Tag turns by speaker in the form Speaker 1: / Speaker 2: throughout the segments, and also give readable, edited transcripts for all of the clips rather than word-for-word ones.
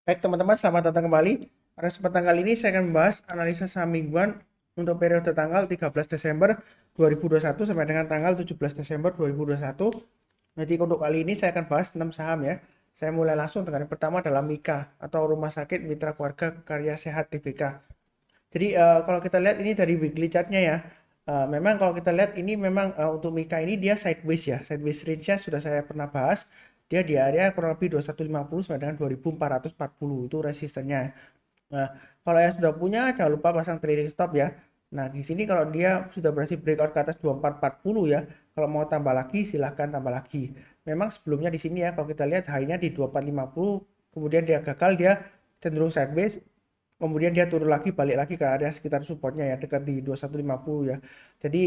Speaker 1: Baik teman-teman, selamat datang kembali. Pada kesempatan kali ini saya akan membahas analisa saham mingguan untuk periode tanggal 13 Desember 2021 sampai dengan tanggal 17 Desember 2021. Jadi untuk kali ini saya akan bahas 6 saham ya. Saya mulai langsung dengan yang pertama adalah Mika atau Rumah Sakit Mitra Keluarga Karya Sehat Tbk. Jadi kalau kita lihat ini dari weekly chartnya ya, memang kalau kita lihat ini memang untuk Mika ini dia sideways ya, sideways range-nya sudah saya pernah bahas, dia di area kurang lebih 2150 sampai dengan 2440 itu resistennya. Nah, kalau yang sudah punya jangan lupa pasang trailing stop ya. Nah, di sini kalau dia sudah berhasil breakout ke atas 2440 ya, kalau mau tambah lagi silahkan tambah lagi. Memang sebelumnya di sini ya, kalau kita lihat high-nya di 2450, kemudian dia gagal, dia cenderung sideways, kemudian dia turun lagi balik lagi ke area sekitar supportnya ya dekat di 2150 ya. Jadi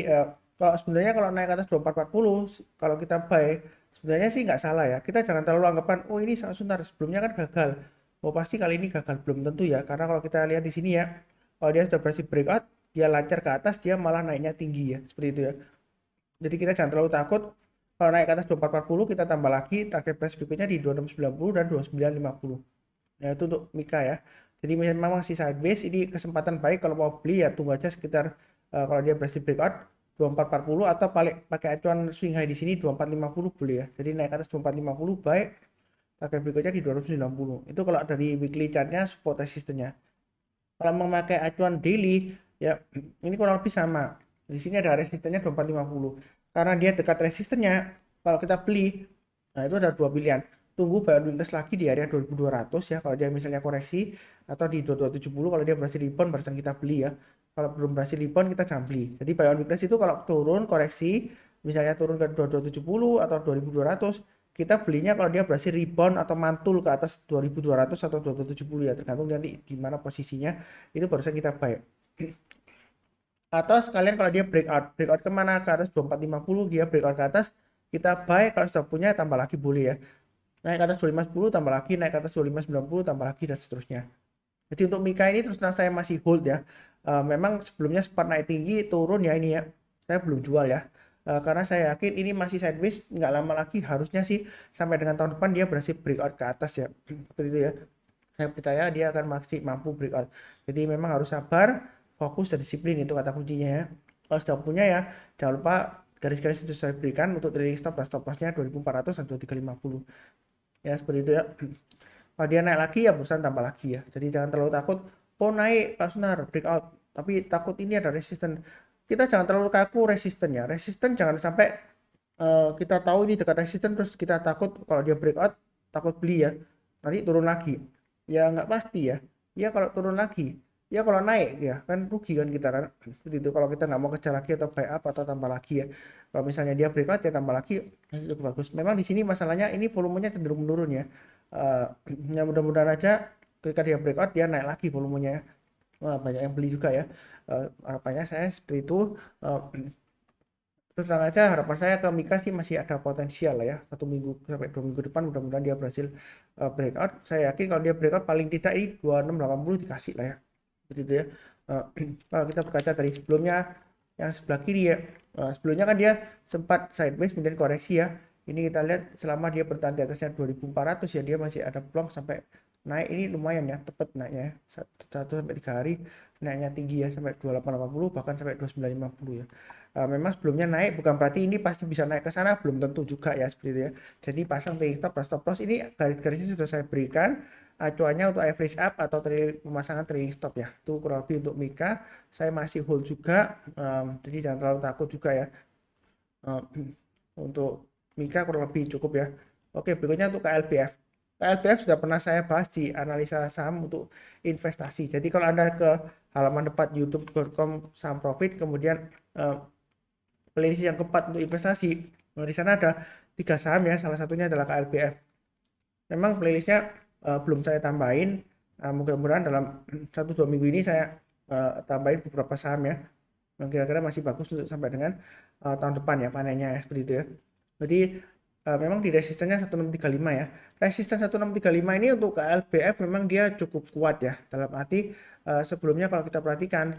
Speaker 1: kalau sebenarnya kalau naik ke atas 2440 kalau kita buy sebenarnya sih nggak salah ya. Kita jangan terlalu anggapan oh ini sangat sebentar sebelumnya kan gagal. Oh pasti kali ini gagal, belum tentu ya. Karena kalau kita lihat di sini ya, kalau dia sudah berhasil breakout, dia lancar ke atas, dia malah naiknya tinggi ya, seperti itu ya. Jadi kita jangan terlalu takut. Kalau naik ke atas 2440 kita tambah lagi target price berikutnya di 2690 dan 2950. Ya itu untuk Mika ya. Jadi memang masih sideways, ini kesempatan baik kalau mau beli ya tunggu aja sekitar kalau dia berhasil breakout 2440 atau pakai acuan swing high di sini 2450 boleh ya. Jadi naik ke atas 2450 baik, target berikutnya di 290. Itu kalau dari weekly chartnya support resistennya. Kalau memakai acuan daily ya ini kurang lebih sama. Di sini ada resistennya 2450. Karena dia dekat resistennya, kalau kita beli, nah itu ada dua pilihan. Tunggu buy on weakness lagi di area 2200 ya kalau dia misalnya koreksi, atau di 2270 kalau dia berhasil rebound barusan kita beli ya. Kalau belum berhasil rebound kita jangan beli. Jadi buy on weakness itu kalau turun koreksi misalnya turun ke 2270 atau 2200, kita belinya kalau dia berhasil rebound atau mantul ke atas 2200 atau 2270 ya, tergantung nanti di mana posisinya, itu barusan kita buy. Atau sekalian kalau dia breakout kemana ke atas 2450, dia breakout ke atas, kita buy. Kalau sudah punya tambah lagi boleh ya, naik ke atas 2510 tambah lagi, naik ke atas 2590 tambah lagi, dan seterusnya. Jadi untuk Mika ini terus terang saya masih hold ya. Memang sebelumnya sempat naik tinggi turun ya ini ya, saya belum jual ya. Karena saya yakin ini masih sideways, nggak lama lagi harusnya sih sampai dengan tahun depan dia berhasil breakout ke atas ya. Seperti itu ya, saya percaya dia akan masih mampu breakout. Jadi memang harus sabar, fokus, dan disiplin, itu kata kuncinya ya. Kalau sudah punya ya jangan lupa garis-garis itu saya berikan untuk trailing stop dan stop lossnya 2400 dan 2350 ya, seperti itu ya. Kalau dia naik lagi ya perusahaan tambah lagi ya. Jadi jangan terlalu takut, oh naik Pak Sunar breakout, tapi takut ini ada resisten. Kita jangan terlalu kaku resisten ya. Resisten jangan sampai kita tahu ini dekat resisten terus kita takut kalau dia breakout, takut beli ya. Nanti turun lagi. Ya nggak pasti ya. Ya kalau turun lagi, ya kalau naik ya kan rugi kan kita kan. Seperti itu kalau kita nggak mau kejar lagi atau buy up atau tambah lagi ya. Kalau misalnya dia breakout ya tambah lagi, masih cukup bagus. Memang di sini masalahnya ini volumenya cenderung menurun ya. Uh, ya mudah-mudahan aja ketika dia breakout dia naik lagi volumenya. Wah, banyak yang beli juga ya. Harapannya saya seperti itu. Uh, Terus terang aja harapan saya ke Mika sih masih ada potensial lah ya. 1 minggu sampai 2 minggu depan mudah-mudahan dia berhasil breakout. Saya yakin kalau dia breakout paling tidak ini 2680 dikasih lah ya. Seperti itu ya. Uh, Kalau kita berkaca dari sebelumnya yang sebelah kiri ya. Sebelumnya kan dia sempat sideways kemudian koreksi ya. Ini kita lihat selama dia bertahan di atasnya 2400 ya, dia masih ada peluang sampai naik. Ini lumayan ya, tepat naiknya ya. 1 sampai 3 hari naiknya tinggi ya, sampai 2880 bahkan sampai 2950 ya. Memang sebelumnya naik bukan berarti ini pasti bisa naik ke sana, belum tentu juga ya, seperti itu ya. Jadi pasang trailing stop dan stop loss ini garis-garisnya sudah saya berikan, acuannya untuk average up atau pemasangan trailing stop ya. Itu kurang lebih untuk Mika. Saya masih hold juga, jadi jangan terlalu takut juga ya. Um, untuk Mika kurang lebih cukup ya. Oke, berikutnya untuk KLPF. KLPF sudah pernah saya bahas di analisa saham untuk investasi. Jadi kalau Anda ke halaman depan youtube.com saham profit, kemudian playlist yang keempat untuk investasi, nah, di sana ada 3 saham ya, salah satunya adalah KLPF. Memang playlistnya belum saya tambahin, mudah-mudahan dalam 1-2 minggu ini saya tambahin beberapa saham ya, yang kira-kira masih bagus untuk sampai dengan tahun depan ya panennya ya, seperti itu ya. Jadi memang di resistennya 1635 ya. Resisten 1635 ini untuk KLBF memang dia cukup kuat ya. Dalam arti sebelumnya kalau kita perhatikan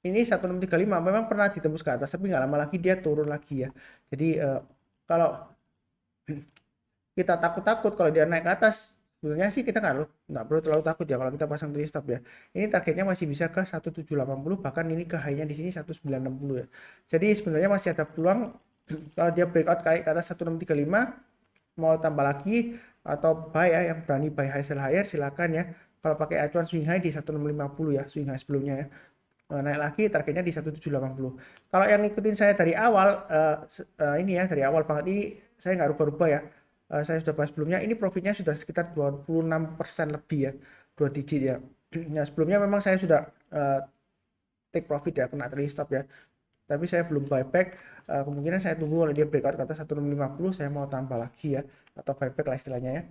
Speaker 1: ini 1635 memang pernah ditembus ke atas, tapi nggak lama lagi dia turun lagi ya. Jadi kalau kita takut-takut kalau dia naik ke atas Sebenarnya sih kita nggak perlu terlalu takut ya kalau kita pasang trailing stop ya. Ini targetnya masih bisa ke 1780, bahkan ini ke high-nya di sini 1960 ya. Jadi sebenarnya masih ada peluang kalau dia breakout kayak ke atas 1635 mau tambah lagi atau buy ya, yang berani buy high sell higher silakan ya. Kalau pakai acuan swing high di 1650 ya, swing high sebelumnya ya. Naik lagi targetnya di 1780. Kalau yang ngikutin saya dari awal, ini ya dari awal banget ini saya nggak rubah-rubah ya. Saya sudah bahas sebelumnya, ini profitnya sudah sekitar 26% lebih ya, 2 digit ya. Nah sebelumnya memang saya sudah take profit ya, kena trailing stop ya. Tapi saya belum buyback, kemungkinan saya tunggu kalau dia breakout ke atas 1650 saya mau tambah lagi ya, atau buyback lah istilahnya ya.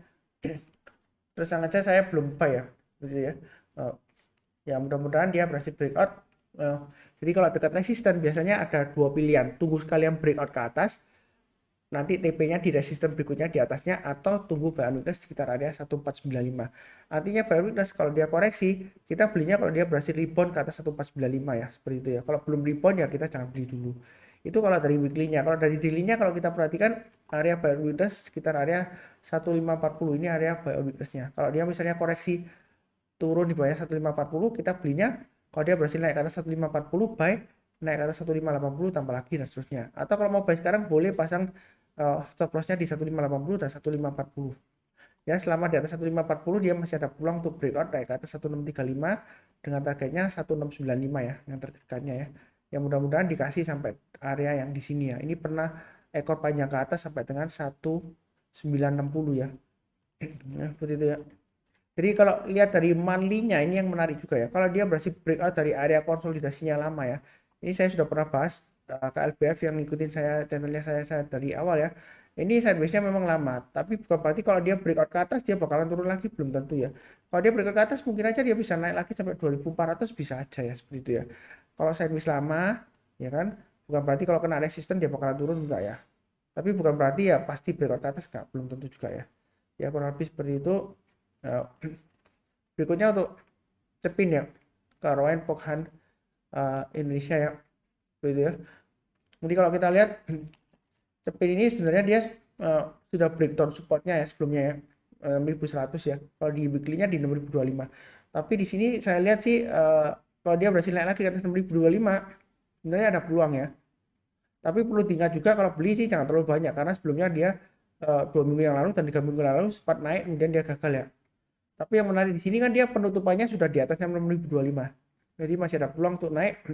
Speaker 1: Terus yang aja saya belum buy ya, gitu ya. Ya mudah-mudahan dia berhasil breakout. Jadi kalau dekat resisten biasanya ada dua pilihan, tunggu sekalian breakout ke atas, nanti TP-nya di resisten berikutnya di atasnya, atau tunggu buy on weakness sekitar area 1495. Artinya buy on weakness kalau dia koreksi, kita belinya kalau dia berhasil rebound ke atas 1495 ya, seperti itu ya. Kalau belum rebound ya kita jangan beli dulu. Itu kalau dari weekly-nya. Kalau dari daily-nya kalau kita perhatikan area buy on weakness sekitar area 1540, ini area buy on weakness-nya. Kalau dia misalnya koreksi turun di bawahnya 1540, kita belinya kalau dia berhasil naik ke atas 1540 buy, naik ke atas 1580 tambah lagi dan seterusnya. Atau kalau mau buy sekarang boleh pasang stop loss-nya di 1580 dan 1540. Ya selama di atas 1540 dia masih ada peluang untuk breakout naik ke atas 1635 dengan targetnya 1695 ya, yang terdekatnya ya. Yang mudah-mudahan dikasih sampai area yang di sini ya. Ini pernah ekor panjang ke atas sampai dengan 1960 ya. Ya seperti itu ya. Jadi kalau lihat dari monthly-nya ini yang menarik juga ya. Kalau dia berhasil breakout dari area konsolidasinya lama ya. Ini saya sudah pernah bahas KLBF yang ngikutin saya channelnya saya dari awal ya. Ini sideways-nya memang lama, tapi bukan berarti kalau dia breakout ke atas dia bakalan turun lagi, belum tentu ya. Kalau dia breakout ke atas mungkin aja dia bisa naik lagi sampai 2400, bisa aja ya seperti itu ya. Kalau sideways lama ya kan, bukan berarti kalau kena resisten dia bakalan turun, enggak ya. Tapi bukan berarti ya pasti breakout ke atas, enggak, belum tentu juga ya. Ya kurang lebih seperti itu. Berikutnya untuk Cepin ya, Rowan Pokhan Indonesia ya, begitu ya. Jadi kalau kita lihat Cepin ini sebenarnya dia sudah breakdown supportnya ya sebelumnya ya, 6100 ya. Kalau di weekly-nya di 6025. Tapi di sini saya lihat sih kalau dia berhasil naik lagi ke atas 6025, sebenarnya ada peluang ya. Tapi perlu diingat juga kalau beli sih jangan terlalu banyak, karena sebelumnya dia 2 minggu yang lalu dan 3 minggu yang lalu sempat naik kemudian dia gagal ya. Tapi yang menarik di sini kan dia penutupannya sudah di atas 6025. Jadi masih ada peluang untuk naik.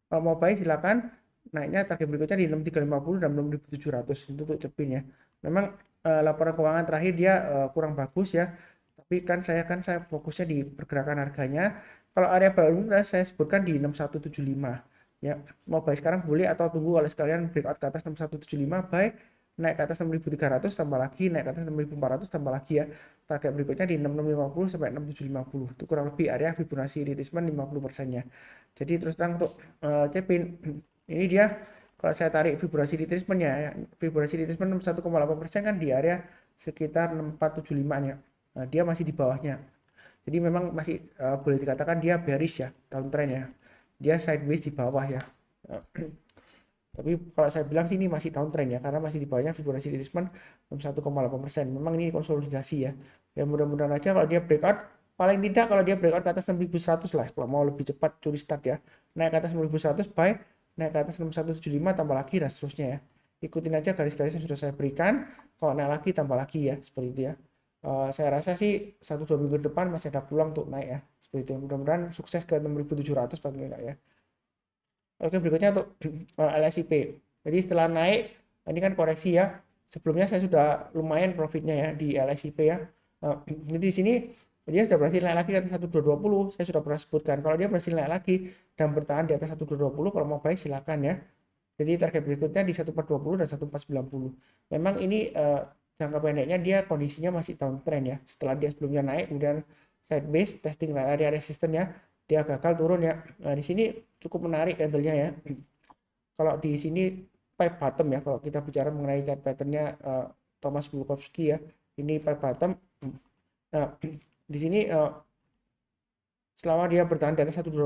Speaker 1: Kalau mau buy silakan. Naiknya target berikutnya di 6350 dan 6700 itu untuk Cepin ya. Memang laporan keuangan terakhir dia kurang bagus ya. Tapi saya fokusnya di pergerakan harganya. Kalau area baru saya sebutkan di 6175 ya. Mau buy sekarang boleh atau tunggu kalau sekalian breakout ke atas 6175 buy, naik ke atas 6300 tambah lagi, naik ke atas 6400 tambah lagi ya. Target berikutnya di 6650 sampai 6750. Itu kurang lebih area Fibonacci retracement 50%-nya. Jadi terus terang untuk Cepin ini dia kalau saya tarik Fibonacci retracement-nya ya, Fibonacci retracement 1,8% kan di area sekitar 6475 ya. Nah, dia masih di bawahnya. Jadi memang masih boleh dikatakan dia bearish ya, downtrend ya. Dia sideways di bawah ya. Tapi kalau saya bilang sih ini masih downtrend ya, karena masih di bawahnya Fibonacci retracement 1,8%. Memang ini konsolidasi ya. Ya mudah-mudahan aja kalau dia breakout, paling tidak kalau dia breakout ke atas 6100 lah, kalau mau lebih cepat curi start ya. Naik ke atas 6100 buy, naik ke atas 6175 tambah lagi dan seterusnya ya. Ikutin aja garis-garis yang sudah saya berikan. Kalau naik lagi tambah lagi ya, seperti itu ya. Saya rasa sih 1-2 minggu depan masih ada peluang untuk naik ya, seperti itu. Mudah-mudahan sukses ke 6700 paling enggak ya. Oke, berikutnya untuk LSIP. Jadi setelah naik, ini kan koreksi ya. Sebelumnya saya sudah lumayan profitnya ya di LSIP ya. Jadi di sini dia sudah berhasil naik lagi ke atas 1220. Saya sudah pernah sebutkan kalau dia berhasil naik lagi dan bertahan di atas 1220, kalau mau buy silakan ya. Jadi target berikutnya di 1420 dan 1490. Memang ini jangka pendeknya dia kondisinya masih downtrend ya. Setelah dia sebelumnya naik kemudian sideways testing area resisten ya, dia gagal turun ya. Nah, di sini cukup menarik candlenya ya. Kalau di sini pipe bottom ya, kalau kita bicara mengenai chart patternnya Thomas Bulkowski ya, ini pipe bottom. Nah, di sini selama dia bertahan di atas 120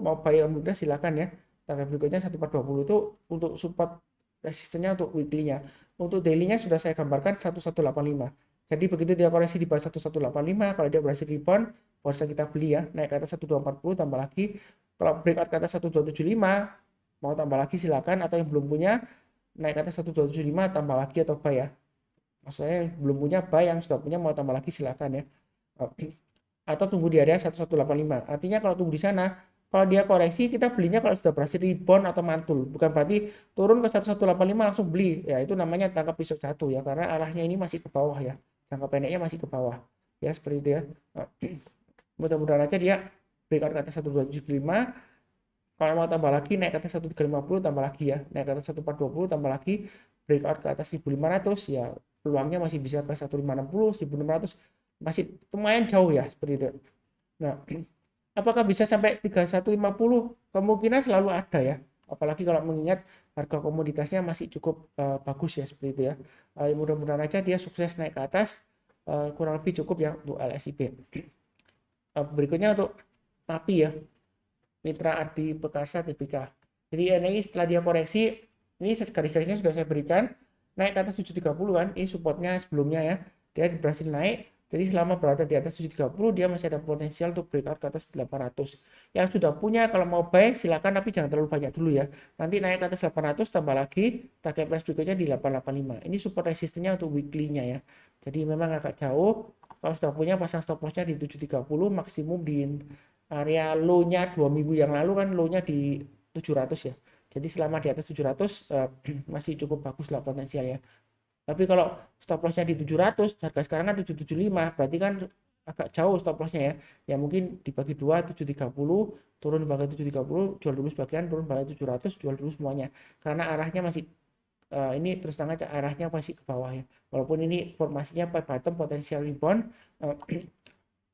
Speaker 1: mau buy on mudah silakan ya. Target berikutnya 1420 itu untuk support resistennya untuk weekly-nya. Untuk daily-nya sudah saya gambarkan 1185. Jadi begitu dia koreksi di bawah 1185, kalau dia berhasil rebound, bisa kita beli ya, naik ke atas 1240 tambah lagi. Kalau breakout ke atas 1275, mau tambah lagi silakan, atau yang belum punya naik ke atas 1275 tambah lagi atau buy ya. Maksudnya yang belum punya buy, yang sudah punya mau tambah lagi silakan ya. Atau tunggu di area 1185. Artinya kalau tunggu di sana, kalau dia koreksi kita belinya kalau sudah berhasil rebound atau mantul. Bukan berarti turun ke 1185 langsung beli. Ya itu namanya tangkap pisau jatuh ya, karena arahnya ini masih ke bawah ya. Jangka pendeknya masih ke bawah. Ya seperti itu ya. Mudah-mudahan aja dia breakout ke atas 1275. Kalau mau tambah lagi naik ke atas 1350 tambah lagi ya. Naik ke atas 1420 tambah lagi, breakout ke atas 1500 ya, peluangnya masih bisa ke 1560, 1600, masih lumayan jauh ya seperti itu. Nah, apakah bisa sampai 3150? Kemungkinan selalu ada ya. Apalagi kalau mengingat harga komoditasnya masih cukup bagus ya seperti itu ya. Mudah-mudahan aja dia sukses naik ke atas, kurang lebih cukup ya untuk LSIB. Berikutnya untuk MAPI ya, Mitra Adi Perkasa Tbk. Jadi ini setelah dia koreksi, ini garis-garisnya sudah saya berikan, naik ke atas 730 kan, ini supportnya sebelumnya ya, dia berhasil naik. Jadi selama berada di atas 730 dia masih ada potensial untuk breakout ke atas 800. Yang sudah punya kalau mau buy silakan, tapi jangan terlalu banyak dulu ya. Nanti naik ke atas 800 tambah lagi target price berikutnya di 885. Ini support resistance-nya untuk weekly-nya ya. Jadi memang agak jauh. Kalau sudah punya pasang stop loss-nya di 730, maksimum di area low-nya 2 minggu yang lalu kan low-nya di 700 ya. Jadi selama di atas 700 masih cukup bagus lah potensialnya. Tapi kalau stop loss-nya di 700, harga sekarang kan 775, berarti kan agak jauh stop loss-nya ya. Ya mungkin dibagi 2, 730, turun bagi 730, jual dulu sebagian, turun bagi 700, jual dulu semuanya. Karena arahnya masih ini terus terang aja arahnya masih ke bawah ya. Walaupun ini formasinya bottom potensial rebound,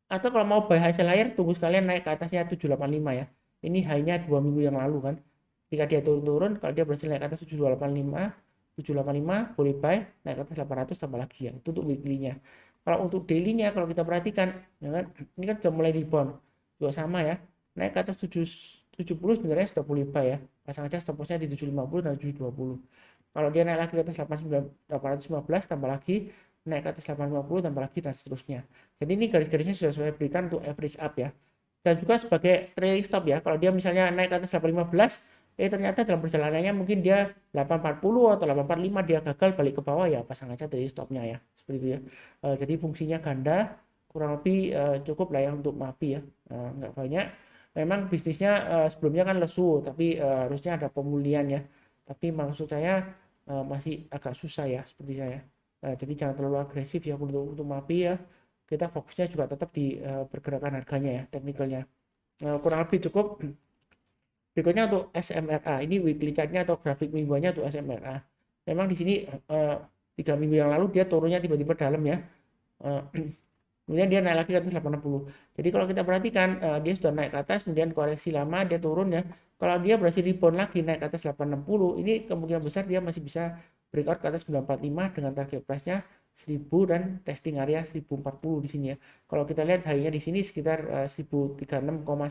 Speaker 1: atau kalau mau buy hasil higher tunggu sekalian naik ke atasnya 785 ya. Ini high-nya 2 minggu yang lalu kan. Ketika dia turun-turun, kalau dia berhasil naik ke atas 785 boleh buy, naik ke atas 800 tambah lagi ya. Itu untuk weekly-nya. Kalau untuk daily-nya kalau kita perhatikan ya kan, ini kan sudah mulai rebound. Juga sama ya. Naik ke atas 70 sebenarnya sudah boleh buy ya. Pasang aja stop loss-nya di 750 dan 720. Kalau dia naik lagi ke atas 815 tambah lagi, naik ke atas 850 tambah lagi dan seterusnya. Jadi ini garis-garisnya sudah saya berikan untuk average up ya. Dan juga sebagai trailing stop ya. Kalau dia misalnya naik ke atas 815, ternyata dalam perjalanannya mungkin dia 840 atau 845 dia gagal balik ke bawah ya, pasang aja trailing stopnya ya. Seperti itu ya. Jadi fungsinya ganda, kurang lebih cukup lah ya untuk MAPI ya. Nggak banyak. Memang bisnisnya sebelumnya kan lesu, tapi harusnya ada pemulihan ya. Tapi maksud saya masih agak susah ya seperti saya. Jadi jangan terlalu agresif ya untuk MAPI ya. Kita fokusnya juga tetap di pergerakan harganya ya, teknikalnya. Kurang lebih cukup. Berikutnya untuk SMRA. Ini weekly chart-nya atau grafik mingguannya untuk SMRA. Memang di sini 3 minggu yang lalu dia turunnya tiba-tiba dalam ya. Kemudian dia naik lagi ke atas 80. Jadi kalau kita perhatikan dia sudah naik ke atas, kemudian koreksi lama dia turun ya. Kalau dia berhasil rebound lagi naik ke atas 860, ini kemungkinan besar dia masih bisa breakout ke atas 945 dengan target price-nya 1000 dan testing area 1040 di sini ya. Kalau kita lihat high-nya di sini sekitar 1036,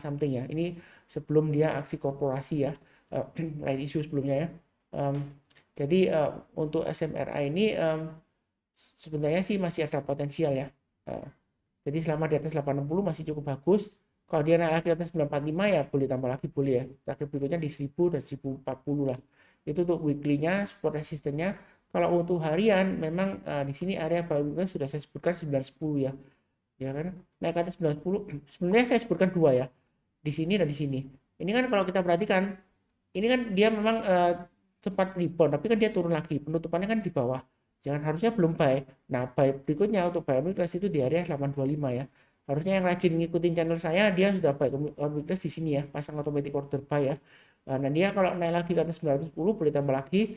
Speaker 1: something ya. Ini sebelum dia aksi korporasi ya, right issue sebelumnya ya. Jadi untuk SMRA ini sebenarnya sih masih ada potensial ya. Jadi selama di atas 80 masih cukup bagus. Kalau dia naik lagi ke atas 945 ya boleh tambah lagi boleh ya. Target berikutnya di 1000 dan 1040 lah. Itu untuk weekly-nya, support resistance-nya. Kalau untuk harian memang di sini area barunya sudah saya sebutkan 910 ya. Ya kan? Naik ke atas 910. Sebenarnya saya sebutkan dua ya. Di sini dan di sini. Ini kan kalau kita perhatikan ini kan dia memang sempat rebound tapi kan dia turun lagi. Penutupannya kan di bawah. Jangan harusnya belum buy. Nah, buy berikutnya untuk buy weakness itu di area 825 ya. Harusnya yang rajin ngikutin channel saya dia sudah buy weakness di sini ya, pasang automatic order buy ya. Nah, dia kalau naik lagi ke atas 910 boleh tambah lagi.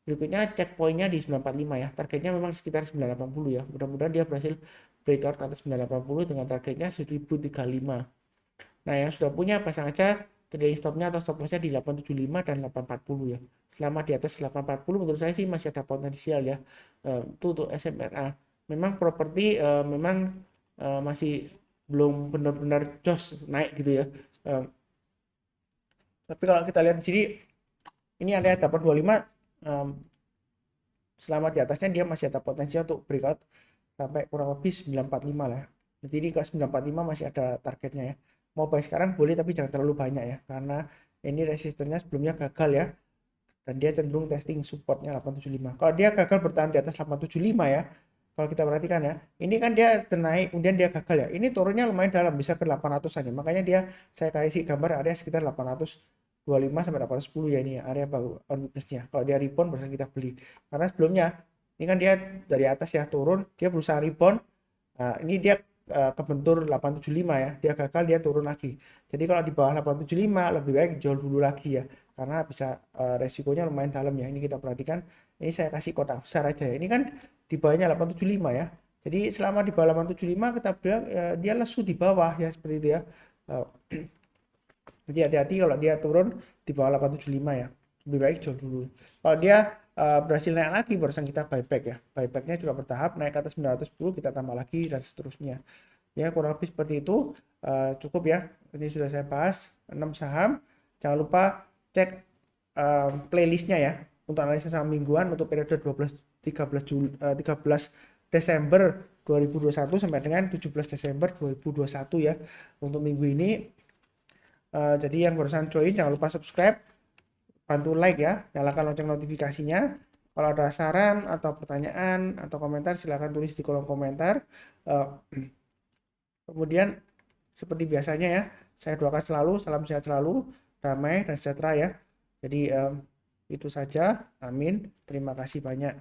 Speaker 1: Berikutnya checkpointnya di 945 ya. Targetnya memang sekitar 980 ya. Mudah-mudahan dia berhasil breakout ke atas 980 dengan targetnya 1035. Nah, yang sudah punya pasang aja trailing stopnya atau stop lossnya di 875 dan 840 ya. Selama di atas 840 menurut saya sih masih ada potensial ya itu untuk SMRA. Memang properti memang masih belum benar-benar jos naik gitu ya. Tapi kalau kita lihat di sini ini area 825 selama di atasnya dia masih ada potensial untuk breakout sampai kurang lebih 945 lah. Jadi ini ke 945 masih ada targetnya ya. Mau buy sekarang boleh tapi jangan terlalu banyak ya, karena ini resistennya sebelumnya gagal ya, dan dia cenderung testing supportnya 875. Kalau dia gagal bertahan di atas 875 ya, kalau kita perhatikan ya, ini kan dia naik kemudian dia gagal ya, ini turunnya lumayan dalam, bisa ke 800 aja, makanya dia saya kasih gambar area sekitar 825 sampai 810 ya, ini ya, area baru weakness-nya. Kalau dia rebound barusan kita beli, karena sebelumnya ini kan dia dari atas ya turun, dia berusaha rebound. Nah, ini dia kebentur 875 ya, dia gagal, dia turun lagi. Jadi kalau di bawah 875 lebih baik jual dulu lagi ya, karena bisa resikonya lumayan dalam ya. Ini kita perhatikan, ini saya kasih kotak besar aja ya. Ini kan di bawahnya 875 ya. Jadi selama di bawah 875 kita bilang dia lesu di bawah ya, seperti itu ya. Jadi hati-hati kalau dia turun di bawah 875 ya. Lebih baik jual dulu. Kalau dia berhasil naik lagi barusan kita buyback ya. Buybacknya juga bertahap, naik ke atas 910 kita tambah lagi dan seterusnya. Ya kurang lebih seperti itu. Cukup ya. Ini sudah saya bahas 6 saham. Jangan lupa cek playlistnya ya untuk analisa saham mingguan untuk periode 13 Desember 2021 sampai dengan 17 Desember 2021 ya. Untuk minggu ini jadi yang barusan join jangan lupa subscribe, bantu like ya, nyalakan lonceng notifikasinya. Kalau ada saran atau pertanyaan atau komentar silahkan tulis di kolom komentar. Kemudian seperti biasanya ya, saya doakan selalu salam sehat selalu, damai dan sejahtera ya. Jadi itu saja, amin, terima kasih banyak.